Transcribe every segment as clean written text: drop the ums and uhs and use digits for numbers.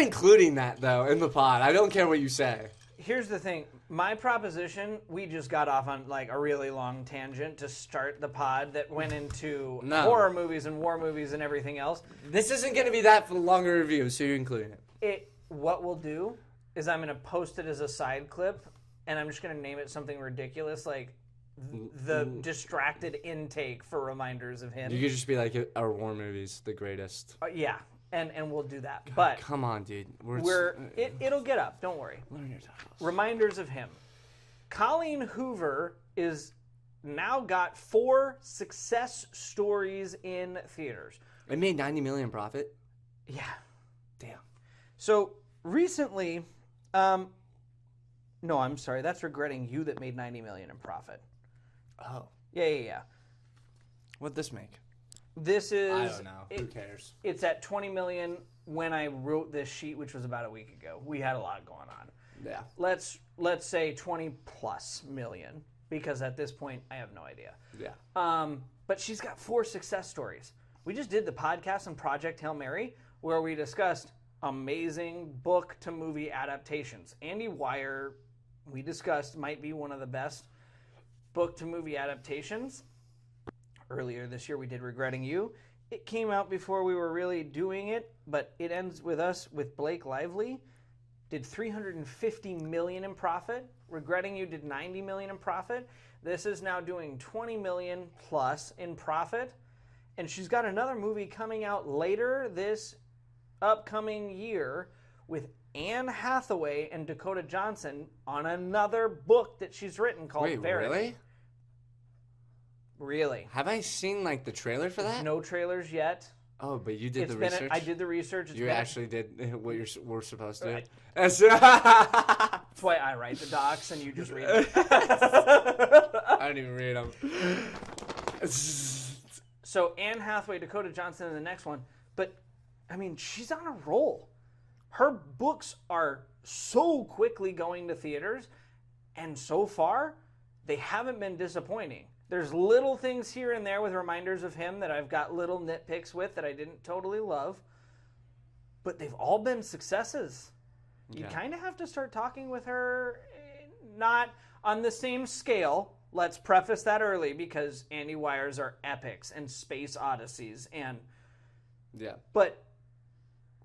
including that, though, in the pod. I don't care what you say. Here's the thing. My proposition, we just got off on like a really long tangent to start the pod that went into horror movies and war movies and everything else. This isn't going to be that for the longer review, so you're including it. What we'll do is I'm going to post it as a side clip, and I'm just going to name it something ridiculous like the distracted intake for reminders of him. You could just be like, our war movies, the greatest. Yeah. And we'll do that. God, but come on, dude. It'll get up. Don't worry. Reminders of him. Colleen Hoover is now got 4 success stories in theaters. It made $90 million profit. Yeah. Damn. So recently, no, I'm sorry. That's Regretting You that made $90 million in profit. Oh. Yeah. What'd this make? This is... I don't know. Who cares? It's at $20 million when I wrote this sheet, which was about a week ago. We had a lot going on. Yeah. Let's say 20 plus million, because at this point, I have no idea. Yeah. But she's got 4 success stories. We just did the podcast on Project Hail Mary, where we discussed amazing book-to-movie adaptations. Andy Weir, we discussed, might be one of the best book-to-movie adaptations. Earlier this year, we did Regretting You. It came out before we were really doing it, but it ends with us with Blake Lively. Did $350 million in profit. Regretting You did $90 million in profit. This is now doing $20 million plus in profit. And she's got another movie coming out later this upcoming year with Anne Hathaway and Dakota Johnson on another book that she's written called Verity. Really? Really. Have I seen, like, the trailer for that? No trailers yet. Oh, but you did the research? I did the research. You actually did what we're supposed to? Right. That's why I write the docs and you just read them. I don't even read them. So Anne Hathaway, Dakota Johnson in the next one. But, I mean, she's on a roll. Her books are so quickly going to theaters, and so far, they haven't been disappointing. There's little things here and there with reminders of him that I've got little nitpicks with that I didn't totally love. But they've all been successes. You kind of have to start talking with her, not on the same scale. Let's preface that early, because Andy Weir's are epics and space odysseys. But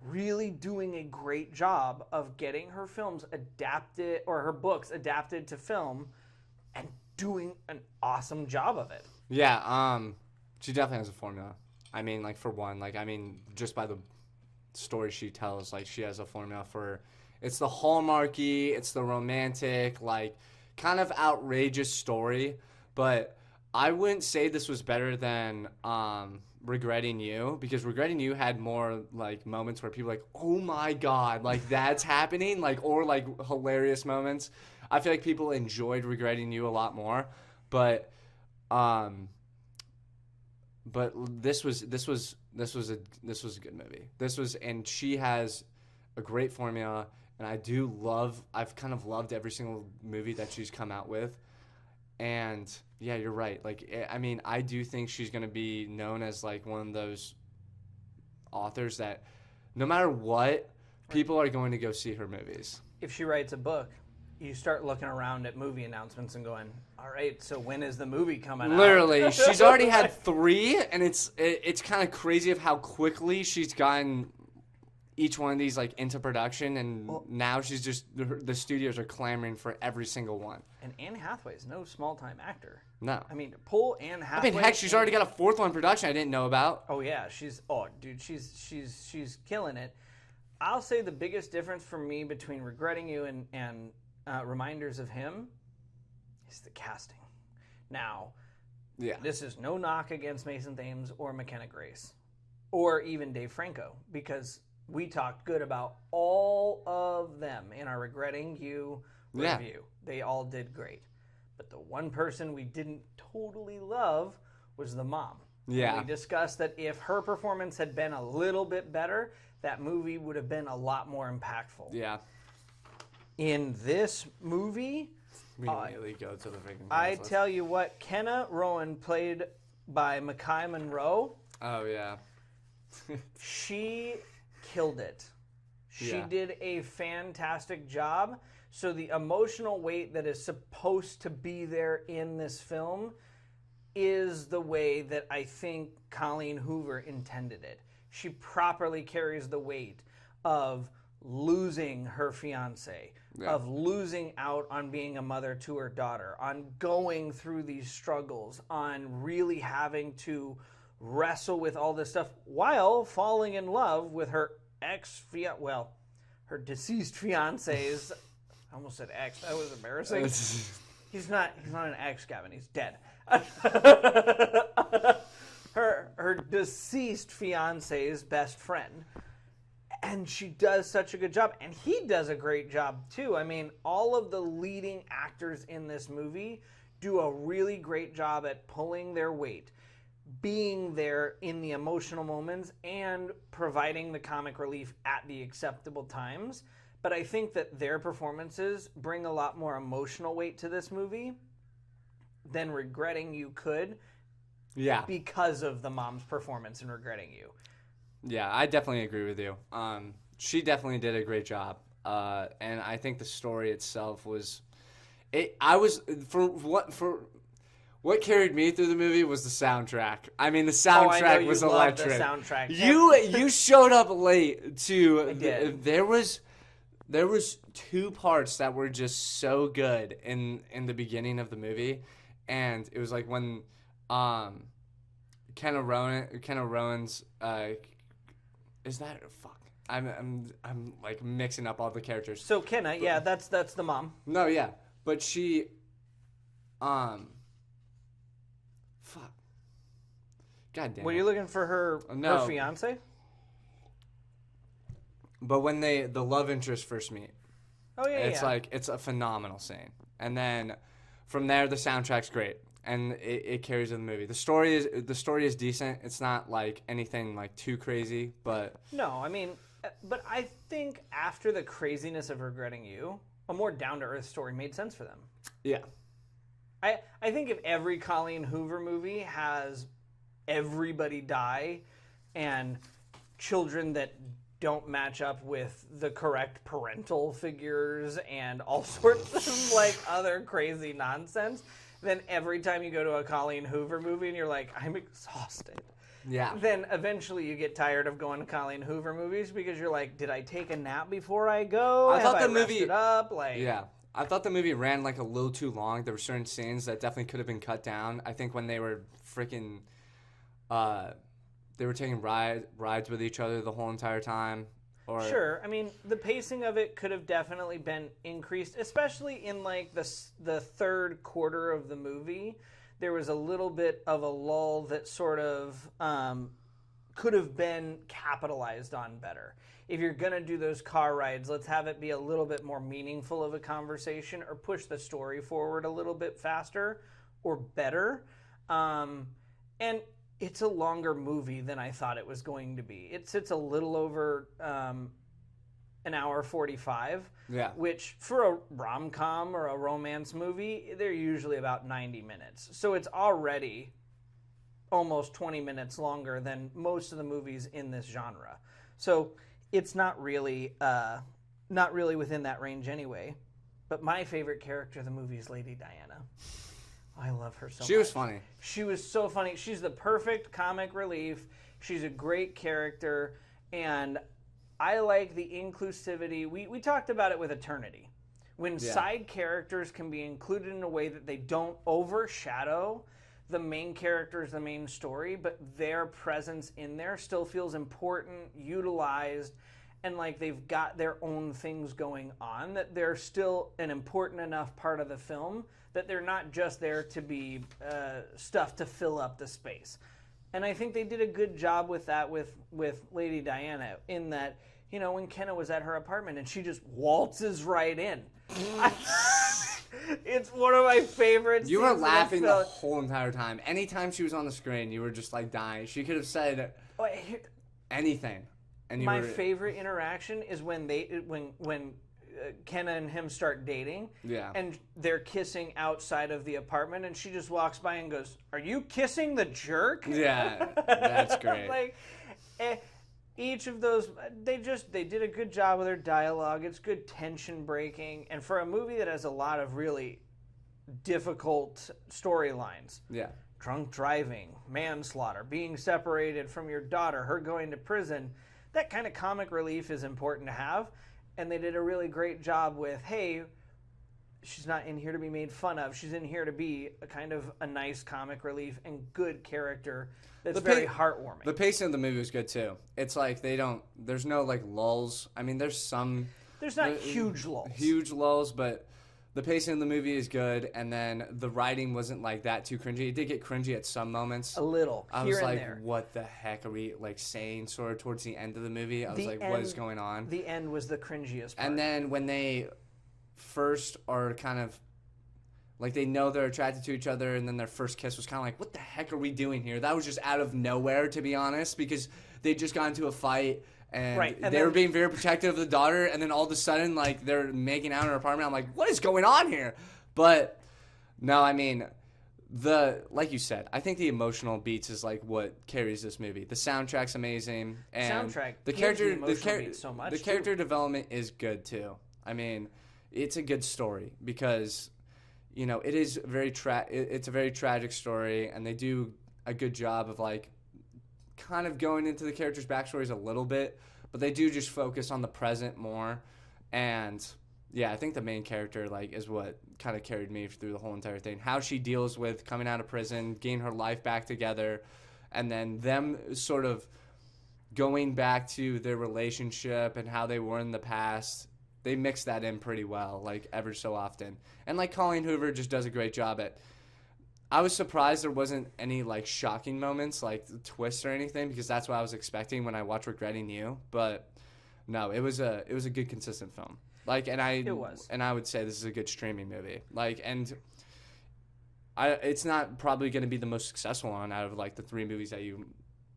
really doing a great job of getting her films adapted, or her books adapted to film, and doing an awesome job of it. Yeah, she definitely has a formula. I mean, like, for one, like, I mean, just by the story she tells, like, she has a formula for, it's the hallmarky, it's the romantic, like, kind of outrageous story, but I wouldn't say this was better than Regretting You, because Regretting You had more, like, moments where people were like, oh my god, like, that's happening, like, or, like, hilarious moments. I feel like people enjoyed Regretting You a lot more, but this was a good movie. And she has a great formula, and I've kind of loved every single movie that she's come out with. And yeah, you're right. Like, I mean, I do think she's going to be known as, like, one of those authors that no matter what, people are going to go see her movies. If she writes a book, you start looking around at movie announcements and going, all right, so when is the movie coming out? Literally. She's already had 3, and it's kind of crazy of how quickly she's gotten each one of these, like, into production, and now she's just, the studios are clamoring for every single one. And Anne Hathaway is no small-time actor. No. I mean, pull Anne Hathaway. I mean, heck, she's already got a 4th one in production I didn't know about. Oh, yeah. She's killing it. I'll say the biggest difference for me between Regretting You and Reminders of Him is the casting. Now, this is no knock against Mason Thames or McKenna Grace or even Dave Franco, because we talked good about all of them in our Regretting You review. They all did great. But the one person we didn't totally love was the mom. Yeah. And we discussed that if her performance had been a little bit better, that movie would have been a lot more impactful. Yeah. In this movie, we immediately go to the freaking I tell you what, Kenna Rowan, played by Makai Monroe. Oh, yeah. She killed it. She did a fantastic job. So the emotional weight that is supposed to be there in this film is the way that I think Colleen Hoover intended it. She properly carries the weight of losing her fiance, of losing out on being a mother to her daughter, on going through these struggles, on really having to wrestle with all this stuff while falling in love with her her deceased fiance's. I almost said ex. That was embarrassing. He's not an ex, Gavin. He's dead. her deceased fiance's best friend. And she does such a good job. And he does a great job, too. I mean, all of the leading actors in this movie do a really great job at pulling their weight, being there in the emotional moments, and providing the comic relief at the acceptable times. But I think that their performances bring a lot more emotional weight to this movie than Regretting You could. Yeah. Because of the mom's performance in Regretting You. Yeah, I definitely agree with you. She definitely did a great job. And I think the story itself was... What carried me through the movie was the soundtrack. I mean, the soundtrack was electric. The soundtrack. You showed up late to... I did. There was two parts that were just so good in the beginning of the movie, and it was like when Kenna Rowan's is that fuck? I'm like mixing up all the characters. So Kenna, yeah, that's the mom. No, yeah, but she fuck. God damn. Were you looking for her fiance? But when the love interest first meet, it's like it's a phenomenal scene, and then from there the soundtrack's great, and it carries the movie. The story is decent. It's not like anything like too crazy, but no, I mean, but I think after the craziness of Regretting You, a more down to earth story made sense for them. Yeah, I think if every Colleen Hoover movie has everybody die and children that don't match up with the correct parental figures and all sorts of like other crazy nonsense, then every time you go to a Colleen Hoover movie and you're like, I'm exhausted. Yeah. Then eventually you get tired of going to Colleen Hoover movies because you're like, did I take a nap before I go? I thought the rested movie up? Like, yeah. I thought the movie ran like a little too long. There were certain scenes that definitely could have been cut down. I think when they were freaking they were taking rides with each other the whole entire time. Sure. I mean, the pacing of it could have definitely been increased, especially in like the third quarter of the movie. There was a little bit of a lull that sort of could have been capitalized on better. If you're going to do those car rides, let's have it be a little bit more meaningful of a conversation, or push the story forward a little bit faster or better. And it's a longer movie than I thought it was going to be. It sits a little over an hour 45, which for a rom-com or a romance movie, they're usually about 90 minutes. So it's already almost 20 minutes longer than most of the movies in this genre. So it's not really within that range anyway. But my favorite character of the movie is Lady Diana. I love her so much. She was funny. She was so funny. She's the perfect comic relief. She's a great character. And I like the inclusivity. We talked about it with Eternity. When side characters can be included in a way that they don't overshadow the main characters, the main story, but their presence in there still feels important, utilized, and like they've got their own things going on, that they're still an important enough part of the film that they're not just there to be stuff to fill up the space. And I think they did a good job with that with Lady Diana, in that, you know, when Kenna was at her apartment and she just waltzes right in. It's one of my favorites. You were laughing the whole entire time. Anytime she was on the screen, you were just like dying. She could have said anything. And my favorite interaction is when Kenna and him start dating, and they're kissing outside of the apartment, and she just walks by and goes, "Are you kissing the jerk?" Yeah, that's great. Like, each of those, they did a good job with their dialogue. It's good tension breaking, and for a movie that has a lot of really difficult storylines. Yeah. Drunk driving, manslaughter, being separated from your daughter, her going to prison, that kind of comic relief is important to have. And they did a really great job with, hey, she's not in here to be made fun of. She's in here to be a kind of a nice comic relief and good character that's very heartwarming. The pacing of the movie was good too. It's like there's no like lulls. I mean, there's not huge lulls. Huge lulls, but the pacing of the movie is good, and then the writing wasn't like that too cringy. It did get cringy at some moments. A little, I here was and like, there. what the heck are we like saying sort of towards the end of the movie? I was like, what is going on? The end was the cringiest part. And then when they first are kind of like they know they're attracted to each other, and then their first kiss was kind of like, what the heck are we doing here? That was just out of nowhere, to be honest, because they just got into a fight. And they were being very protective of the daughter, and then all of a sudden, like, they're making out in her apartment. I'm like, what is going on here? But, no, I mean, like you said, I think the emotional beats is, like, what carries this movie. The soundtrack's amazing. And the character development is good, too. I mean, it's a good story because, you know, it is it's a very tragic story, and they do a good job of, like, kind of going into the characters' backstories a little bit, but they do just focus on the present more. And yeah, I think the main character like is what kind of carried me through the whole entire thing. How she deals with coming out of prison, getting her life back together, and then them sort of going back to their relationship and how they were in the past. They mix that in pretty well, like ever so often. And like Colleen Hoover just does a great job at. I was surprised there wasn't any like shocking moments, like twists or anything, because that's what I was expecting when I watched Regretting You. But no, it was a good consistent film. Like, it was, and I would say this is a good streaming movie. Like, and it's not probably going to be the most successful one out of like the three movies that you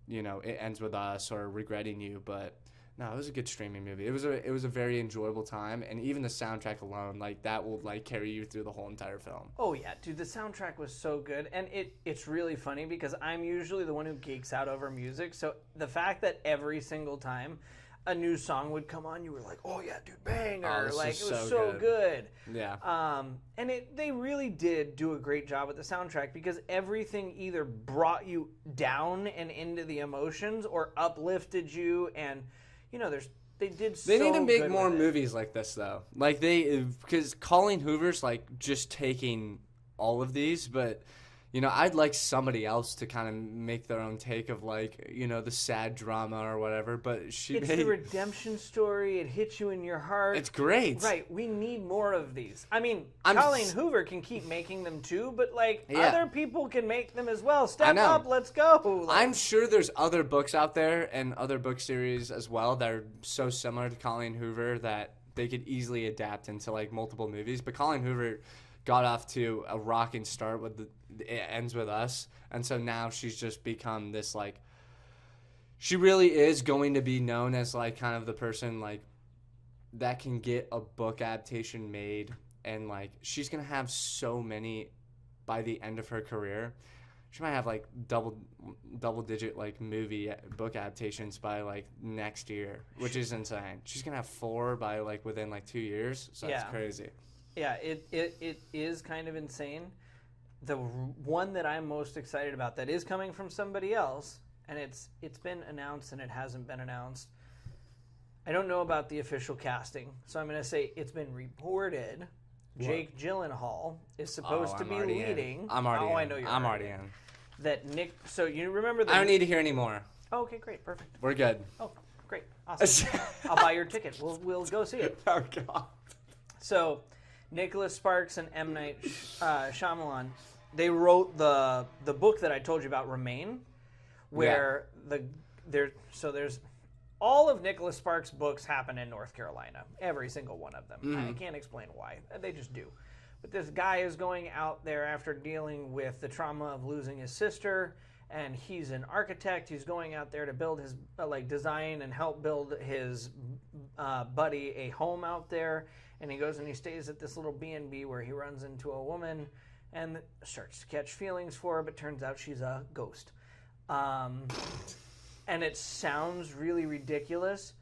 know, It Ends With Us or Regretting You, but. No, it was a good streaming movie. It was a very enjoyable time, and even the soundtrack alone, like that will like carry you through the whole entire film. Oh yeah, dude, the soundtrack was so good, and it's really funny because I'm usually the one who geeks out over music. So the fact that every single time a new song would come on, you were like, "Oh yeah, dude, banger!" Like it was so good. Yeah. And they really did do a great job with the soundtrack because everything either brought you down and into the emotions or uplifted you and. You know, they need to make more movies like this, though. Like, because Colleen Hoover's, like, just taking all of these, but, you know, I'd like somebody else to kind of make their own take of, like, you know, the sad drama or whatever, but it's the redemption story. It hits you in your heart. It's great. Right. We need more of these. I mean, Colleen Hoover can keep making them, too, but, like, other people can make them as well. Step up. Let's go. I'm sure there's other books out there and other book series as well that are so similar to Colleen Hoover that they could easily adapt into, like, multiple movies, but Colleen Hoover got off to a rocking start with It Ends With Us, and so now she's just become this, like, she really is going to be known as, like, kind of the person, like, that can get a book adaptation made, and, like, she's going to have so many by the end of her career. She might have, like, double-digit, like, book adaptations by, like, next year, which is insane. She's going to have 4 by, like, within, like, 2 years, so that's crazy. Yeah, it is kind of insane. The one that I'm most excited about that is coming from somebody else, and it's been announced and it hasn't been announced. I don't know about the official casting, so I'm going to say it's been reported. What? Jake Gyllenhaal is supposed to be leading. I'm already in. I know you're already in. That Nick. So you remember I don't need to hear any more. Oh, okay, great, perfect. We're good. Oh, great, awesome. I'll buy your ticket. We'll go see it. Oh God. So. Nicholas Sparks and M. Night Shyamalan, they wrote the book that I told you about, Remain, where there's all of Nicholas Sparks' books happen in North Carolina, every single one of them. Mm-hmm. I can't explain why, they just do. But this guy is going out there after dealing with the trauma of losing his sister, and he's an architect. He's going out there to build his design and help build his buddy a home out there. And he goes and he stays at this little B&B where he runs into a woman and starts to catch feelings for her, but turns out she's a ghost. and it sounds really ridiculous,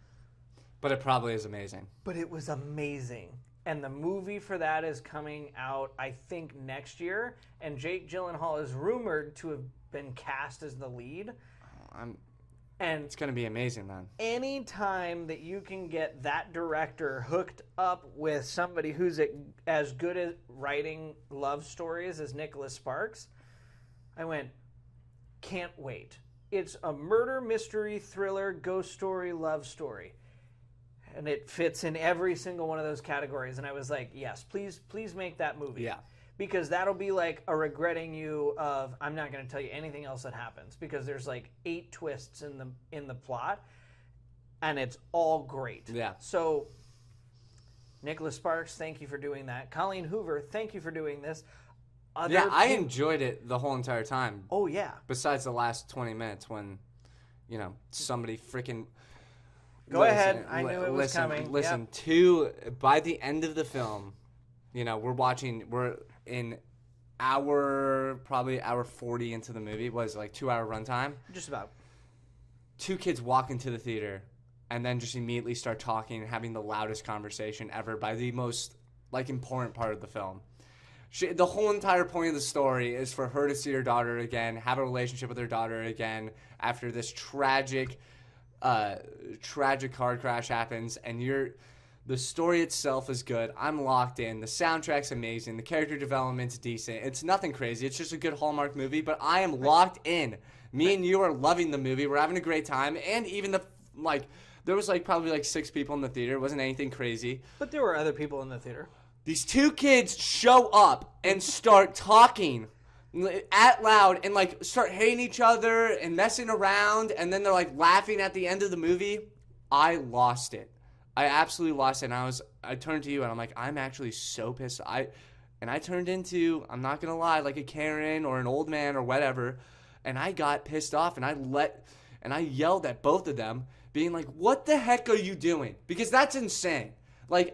But it probably is amazing. but it was amazing. And the movie for that is coming out, I think, next year. And Jake Gyllenhaal is rumored to have been cast as the lead. And It's going to be amazing then. any time that you can get that director hooked up with somebody who's as good at writing love stories as Nicholas Sparks, I went, can't wait. It's a murder, mystery, thriller, ghost story, love story. And it fits in every single one of those categories. And I was like, yes, please make that movie. Yeah. Because that'll be like a regretting you of, I'm not going to tell you anything else that happens, because there's like 8 twists in the plot, and it's all great. Yeah. So, Nicholas Sparks, thank you for doing that. Colleen Hoover, thank you for doing this. I enjoyed it the whole entire time. Oh yeah. Besides the last 20 minutes when, somebody freaking. Go ahead. I knew it was coming. Listen, by the end of the film, we're in probably hour 40 into the movie. It was like 2-hour runtime. Just about. 2 kids walk into the theater and then just immediately start talking and having the loudest conversation ever by the most important part of the film. The whole entire point of the story is for her to see her daughter again, have a relationship with her daughter again after this tragic car crash happens, and the story itself is good. I'm locked in. The soundtrack's amazing. The character development's decent. It's nothing crazy. It's just a good Hallmark movie, but I am locked in. Me and you are loving the movie. We're having a great time, and even there was probably 6 people in the theater. It wasn't anything crazy. But there were other people in the theater. These 2 kids show up and start talking out loud and start hating each other and messing around, and then they're laughing at the end of the movie. I lost it. I absolutely lost it. And I turned to you and I'm like, I'm actually so pissed. I turned into, I'm not gonna lie, like a Karen or an old man or whatever, and I got pissed off and I yelled at both of them, being like, what the heck are you doing? Because that's insane.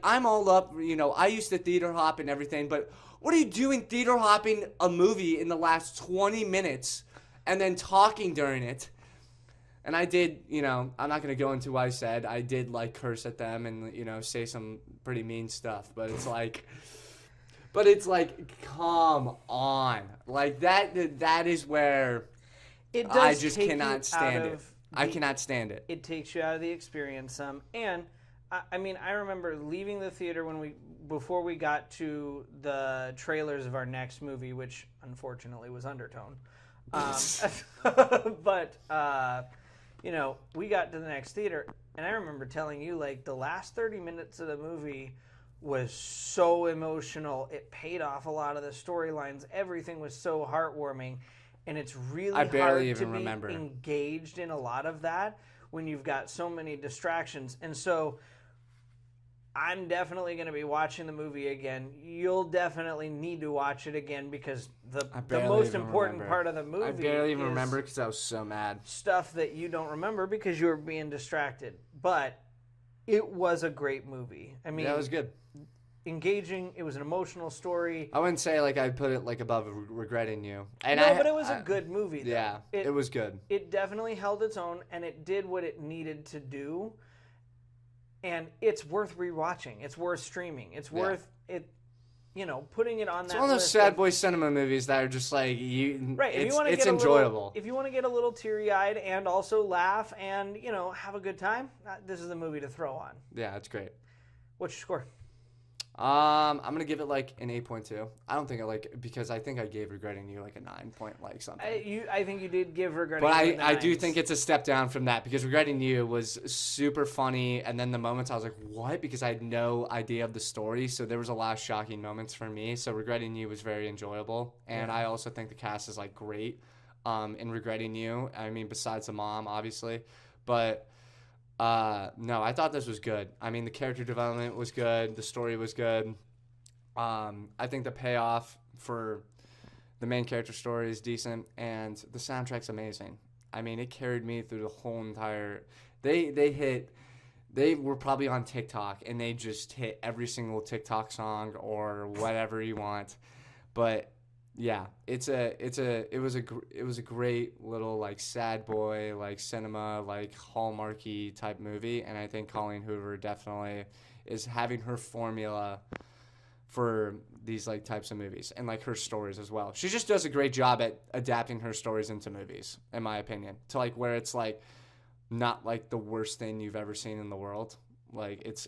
I'm all up, I used to theater hop and everything, but what are you doing theater hopping a movie in the last 20 minutes and then talking during it? And I did, I'm not going to go into what I said. I did curse at them and, say some pretty mean stuff, but it's come on. That is where I just cannot stand it. I cannot stand it. It takes you out of the experience some. And I remember leaving the theater before we got to the trailers of our next movie, which unfortunately was Undertone. But we got to the next theater, and I remember telling you the last 30 minutes of the movie was so emotional. It paid off a lot of the storylines. Everything was so heartwarming, and it's really hard to be engaged in a lot of that when you've got so many distractions. And so I'm definitely going to be watching the movie again. You'll definitely need to watch it again, because the most important part of the movie I barely even remember because I was so mad. Stuff that you don't remember because you were being distracted. But it was a great movie. I mean, yeah, it was good. Engaging. It was an emotional story. I wouldn't say I'd put it above Regretting You. And but it was a good movie, though. Yeah, it was good. It definitely held its own, and it did what it needed to do. And it's worth rewatching. It's worth streaming. It's worth it, putting it on that list. It's one of those sad boy cinema movies that are just you. Right. It's enjoyable. If you want to get a little teary-eyed and also laugh and, have a good time, this is the movie to throw on. Yeah, it's great. What's your score? I'm gonna give it an 8.2. I don't think because I think I gave Regretting You a 9 point something. I think you did give Regretting You. But I do think it's a step down from that, because Regretting You was super funny, and then the moments I was like, what? Because I had no idea of the story, so there was a lot of shocking moments for me. So Regretting You was very enjoyable, and I also think the cast is great in Regretting You. I mean, besides the mom, obviously, but. No, I thought this was good. I mean, the character development was good. The story was good. I think the payoff for the main character story is decent, and the soundtrack's amazing. I mean, it carried me through the whole entire. They were probably on TikTok, and they just hit every single TikTok song or whatever you want. But Yeah, it was a great little like sad boy like cinema like Hallmarky type movie, and I think Colleen Hoover definitely is having her formula for these like types of movies and like her stories as well. She just does a great job at adapting her stories into movies, in my opinion, to like where it's like not like the worst thing you've ever seen in the world. Like it's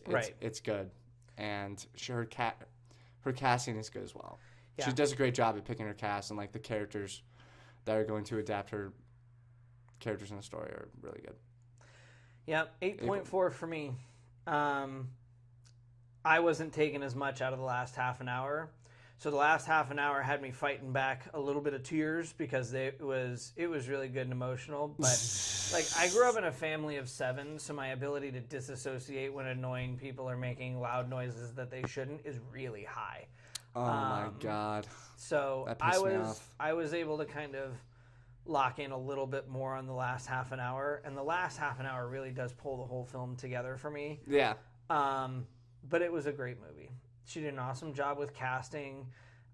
good, and her casting is good as well. Yeah. She does a great job at picking her cast, and like the characters that are going to adapt her characters in the story are really good. Yeah, 8.4 for me. I wasn't taking as much out of the last half an hour. So the last half an hour had me fighting back a little bit of tears because it was really good and emotional. But like I grew up in a family of 7, so my ability to disassociate when annoying people are making loud noises that they shouldn't is really high. Oh my God. So I was able to kind of lock in a little bit more on the last half an hour, and the last half an hour really does pull the whole film together for me. Yeah. But it was a great movie. She did an awesome job with casting.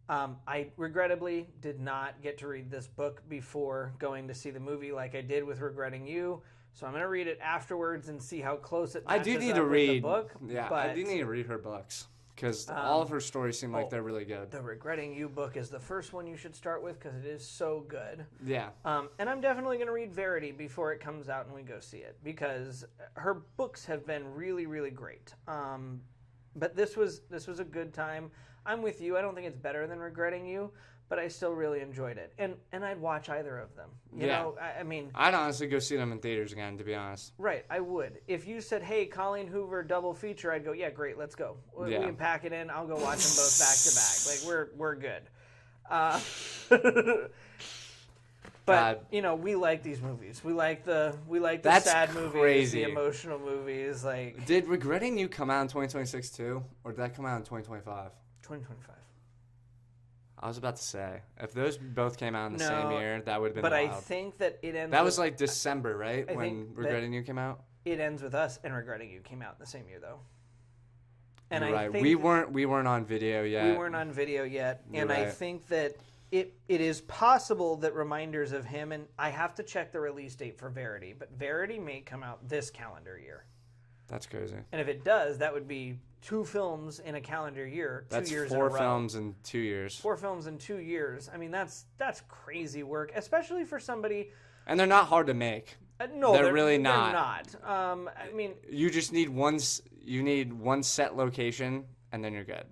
I regrettably did not get to read this book before going to see the movie like I did with Regretting You. So I'm going to read it afterwards and see how close it matches I do need up to with read the book. Yeah, but, I do need to read her books because all of her stories seem like they're really good. The Regretting You book is the first one you should start with because it is so good. Yeah. And I'm definitely going to read Verity before it comes out and we go see it because her books have been really, really great. But this was a good time. I'm with you. I don't think it's better than Regretting You, but I still really enjoyed it. And I'd watch either of them. You know, I mean, I'd honestly go see them in theaters again, to be honest. Right, I would. If you said, "Hey, Colleen Hoover double feature," I'd go, "Yeah, great, let's go. We can pack it in. I'll go watch them both back to back. Like we're good." But you know, we like these movies. We like the sad movies, the emotional movies. Like, did Regretting You come out in 2026 too, or did that come out in 2025? 2025. I was about to say, if those both came out in the same year, that would have been But wild. I think that it ends. That was like December, right? I when think Regretting You came out. It ends with us, and Regretting You came out in the same year, though. And You're I right. think We weren't on video yet. We weren't on video yet, and right. I think that it is possible that reminders of him, and I have to check the release date for Verity, but Verity may come out this calendar year. That's crazy. And if it does, that would be 2 films in a calendar year, 2 years in a row. That's 4 films in 2 years. 4 films in 2 years. I mean, that's crazy work, especially for somebody. And they're not hard to make. No, they're really not. They're not. I mean, you just need one set location, and then you're good.